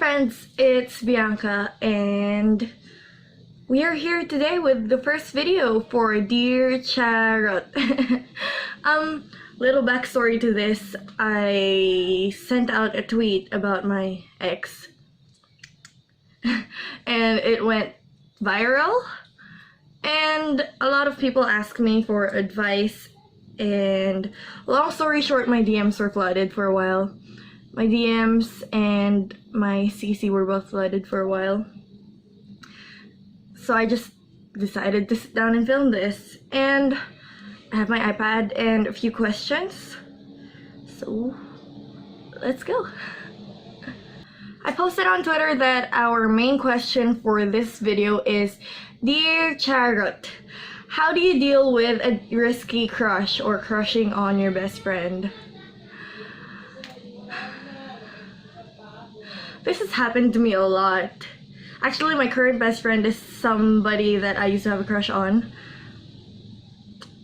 friends, it's Bianca and we are here today with the first video for Dear Charo-t. Little backstory to this, I sent out a tweet about my ex and it went viral and a lot of people asked me for advice, and long story short, my DMs were flooded for a while. My DMs and my CC were both flooded for a while. So I just decided to sit down and film this. And I have my iPad and a few questions. So let's go. I posted on Twitter that our main question for this video is, Dear Charo-t, how do you deal with a risky crush or crushing on your best friend? This has happened to me a lot. Actually, my current best friend is somebody that I used to have a crush on.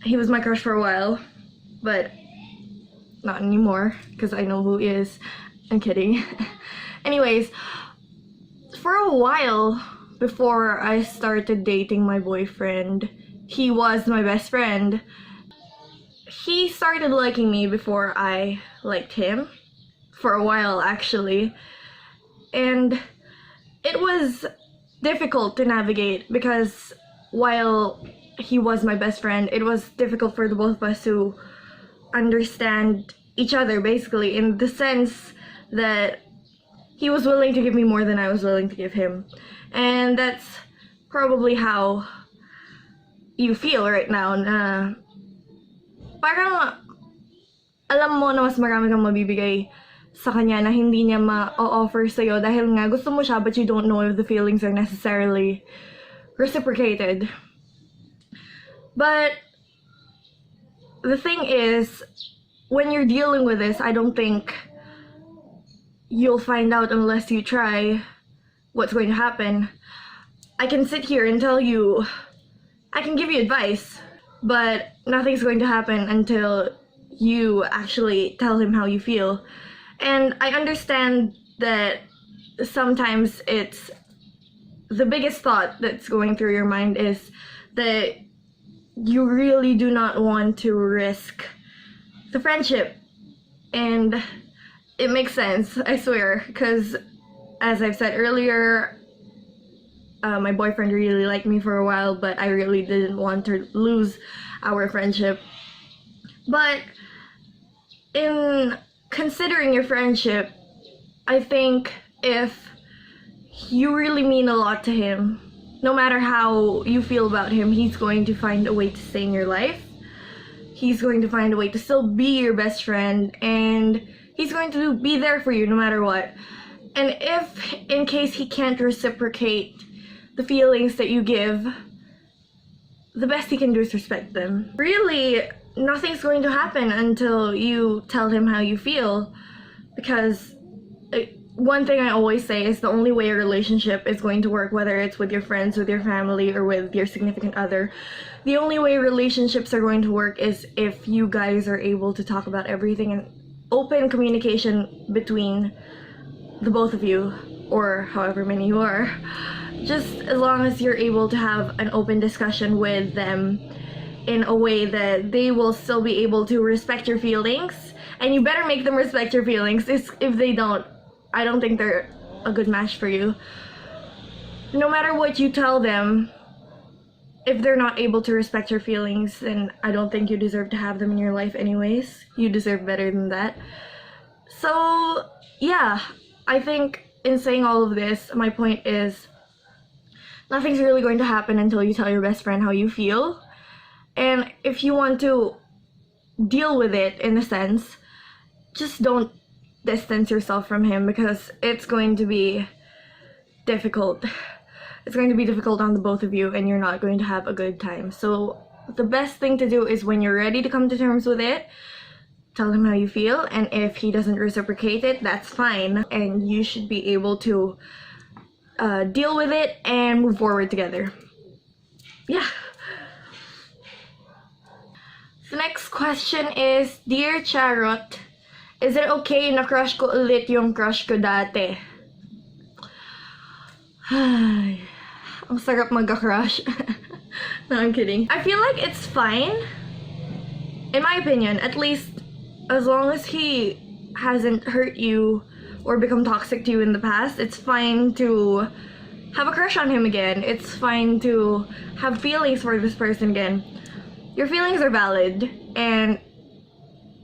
He was my crush for a while, but not anymore because I know who he is. I'm kidding. Anyways, for a while before I started dating my boyfriend, he was my best friend. He started liking me before I liked him, for a while actually. And it was difficult to navigate because while he was my best friend, it was difficult for the both of us to understand each other, basically, in the sense that he was willing to give me more than I was willing to give him. And that's probably how you feel right now, na parang alam mo na mas marami kang mabibigay sa kanya na hindi niya ma-offer sa'yo dahil nga gusto mo siya, but you don't know if the feelings are necessarily reciprocated. But the thing is, when you're dealing with this, I don't think you'll find out unless you try what's going to happen. I can sit here and tell you, I can give you advice, but nothing's going to happen until you actually tell him how you feel. And I understand that sometimes it's the biggest thought that's going through your mind is that you really do not want to risk the friendship. And it makes sense, I swear, because as I've said earlier, my boyfriend really liked me for a while, but I really didn't want to lose our friendship. But in considering your friendship, I think if you really mean a lot to him, no matter how you feel about him, he's going to find a way to stay in your life. He's going to find a way to still be your best friend, and he's going to be there for you no matter what. And if, in case he can't reciprocate the feelings that you give, the best he can do is respect them. Really, nothing's going to happen until you tell him how you feel, because one thing I always say is the only way a relationship is going to work, whether it's with your friends, with your family, or with your significant other, the only way relationships are going to work is if you guys are able to talk about everything and open communication between the both of you, or however many you are. Just as long as you're able to have an open discussion with them in a way that they will still be able to respect your feelings, and you better make them respect your feelings. If they don't, I don't think they're a good match for you. No matter what you tell them, if they're not able to respect your feelings, then I don't think you deserve to have them in your life anyways. You deserve better than that. So yeah, I think in saying all of this, my point is nothing's really going to happen until you tell your best friend how you feel. And if you want to deal with it, in a sense, just don't distance yourself from him, because it's going to be difficult. It's going to be difficult on the both of you, and you're not going to have a good time. So the best thing to do is when you're ready to come to terms with it, tell him how you feel, and if he doesn't reciprocate it, that's fine, and you should be able to deal with it and move forward together. Yeah. The next question is, Dear Charo-t, is it okay na crush ko ulit yung crush ko dati? Ang sarap magka-crush. No, I'm kidding. I feel like it's fine, in my opinion, at least as long as he hasn't hurt you or become toxic to you in the past. It's fine to have a crush on him again. It's fine to have feelings for this person again. Your feelings are valid and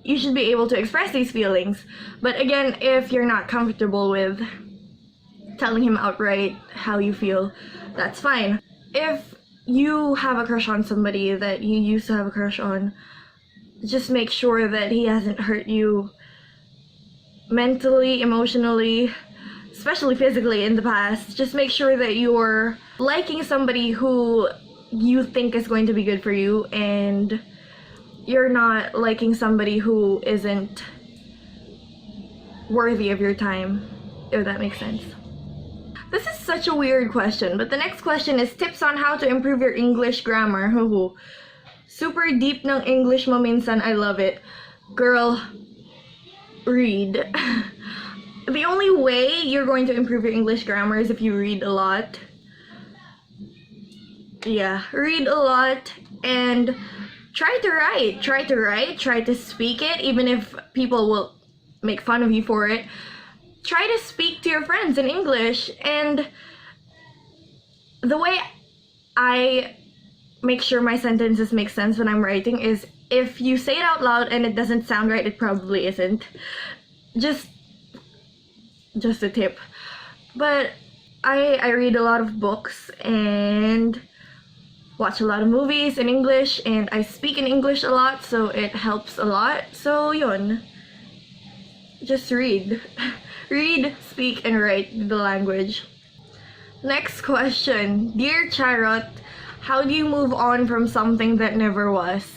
you should be able to express these feelings. But again, if you're not comfortable with telling him outright how you feel, that's fine. If you have a crush on somebody that you used to have a crush on, just make sure that he hasn't hurt you mentally, emotionally, especially physically in the past. Just make sure that you're liking somebody who you think is going to be good for you, and you're not liking somebody who isn't worthy of your time, if that makes sense. This is such a weird question, but the next question is tips on how to improve your English grammar. Super deep ng English mo minsan, I love it. Girl, read. The only way you're going to improve your English grammar is if you read a lot. Yeah, read a lot and try to write, try to speak it, even if people will make fun of you for it. Try to speak to your friends in English. And the way I make sure my sentences make sense when I'm writing is if you say it out loud and it doesn't sound right, it probably isn't. Just a tip. But I read a lot of books and watch a lot of movies in English, and I speak in English a lot, so it helps a lot. So yun, just read. Read, speak, and write the language. Next question. Dear Charo-t, how do you move on from something that never was?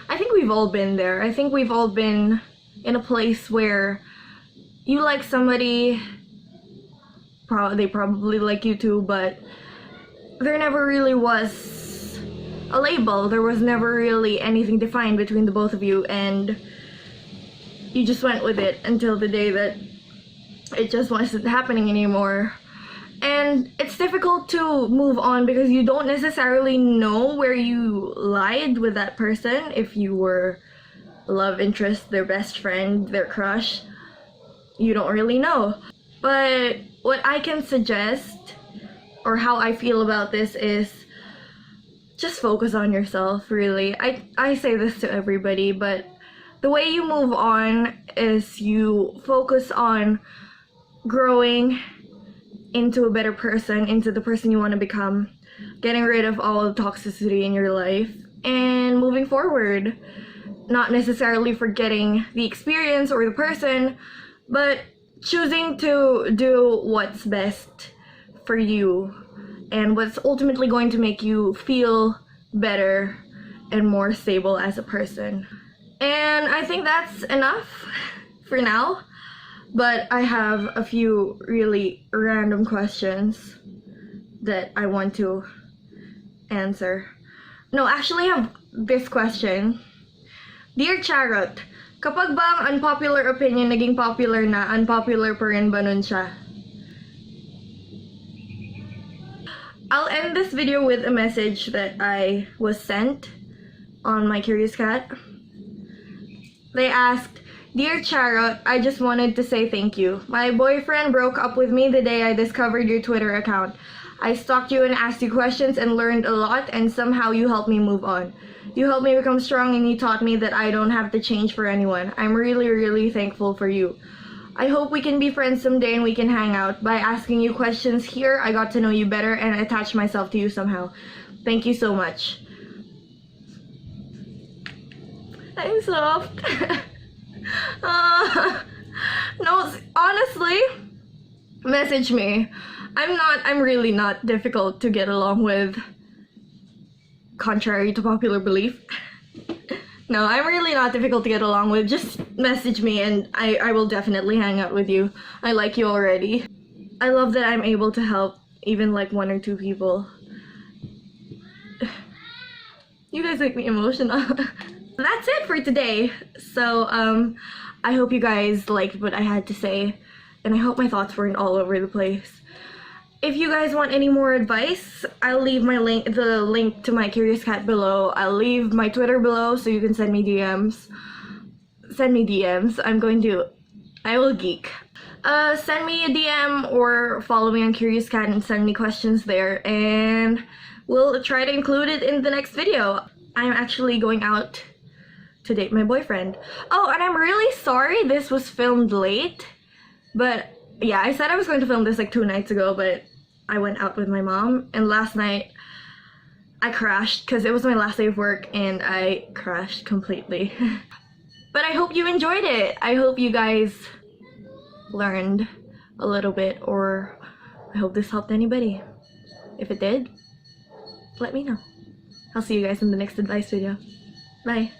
I think we've all been there. I think we've all been in a place where you like somebody, they probably like you too, but there never really was a label. There was never really anything defined between the both of you, and you just went with it until the day that it just wasn't happening anymore. And it's difficult to move on because you don't necessarily know where you lied with that person. If you were a love interest, their best friend, their crush, you don't really know. But what I can suggest, or how I feel about this, is just focus on yourself, really. I say this to everybody, but the way you move on is you focus on growing into a better person, into the person you want to become, getting rid of all the toxicity in your life, and moving forward. Not necessarily forgetting the experience or the person, but choosing to do what's best for you and what's ultimately going to make you feel better and more stable as a person. And I think that's enough for now, but I have a few really random questions that I want to answer. No, actually I have this question. Dear Charo-t, kapag ba ang unpopular opinion naging popular na, unpopular pa rin ba nun siya? I'll end this video with a message that I was sent on my CuriousCat. They asked, Dear Charo-t, I just wanted to say thank you. My boyfriend broke up with me the day I discovered your Twitter account. I stalked you and asked you questions and learned a lot, and somehow you helped me move on. You helped me become strong, and you taught me that I don't have to change for anyone. I'm really, really thankful for you. I hope we can be friends someday and we can hang out. By asking you questions here, I got to know you better and attach myself to you somehow. Thank you so much. I'm soft. No, honestly, message me. I'm really not difficult to get along with, contrary to popular belief. No, I'm really not difficult to get along with. Just message me and I will definitely hang out with you. I like you already. I love that I'm able to help even like 1 or 2 people. You guys make me emotional. That's it for today. So I hope you guys liked what I had to say, and I hope my thoughts weren't all over the place. If you guys want any more advice, I'll leave the link to my CuriousCat below. I'll leave my Twitter below so you can send me DMs. Send me DMs. I will geek. Send me a DM or follow me on CuriousCat and send me questions there, and we'll try to include it in the next video. I'm actually going out to date my boyfriend. Oh, and I'm really sorry this was filmed late, but yeah, I said I was going to film this like 2 nights ago, but I went out with my mom, and last night I crashed because it was my last day of work and I crashed completely. But I hope you enjoyed it. I hope you guys learned a little bit, or I hope this helped anybody. If it did, let me know. I'll see you guys in the next advice video. Bye.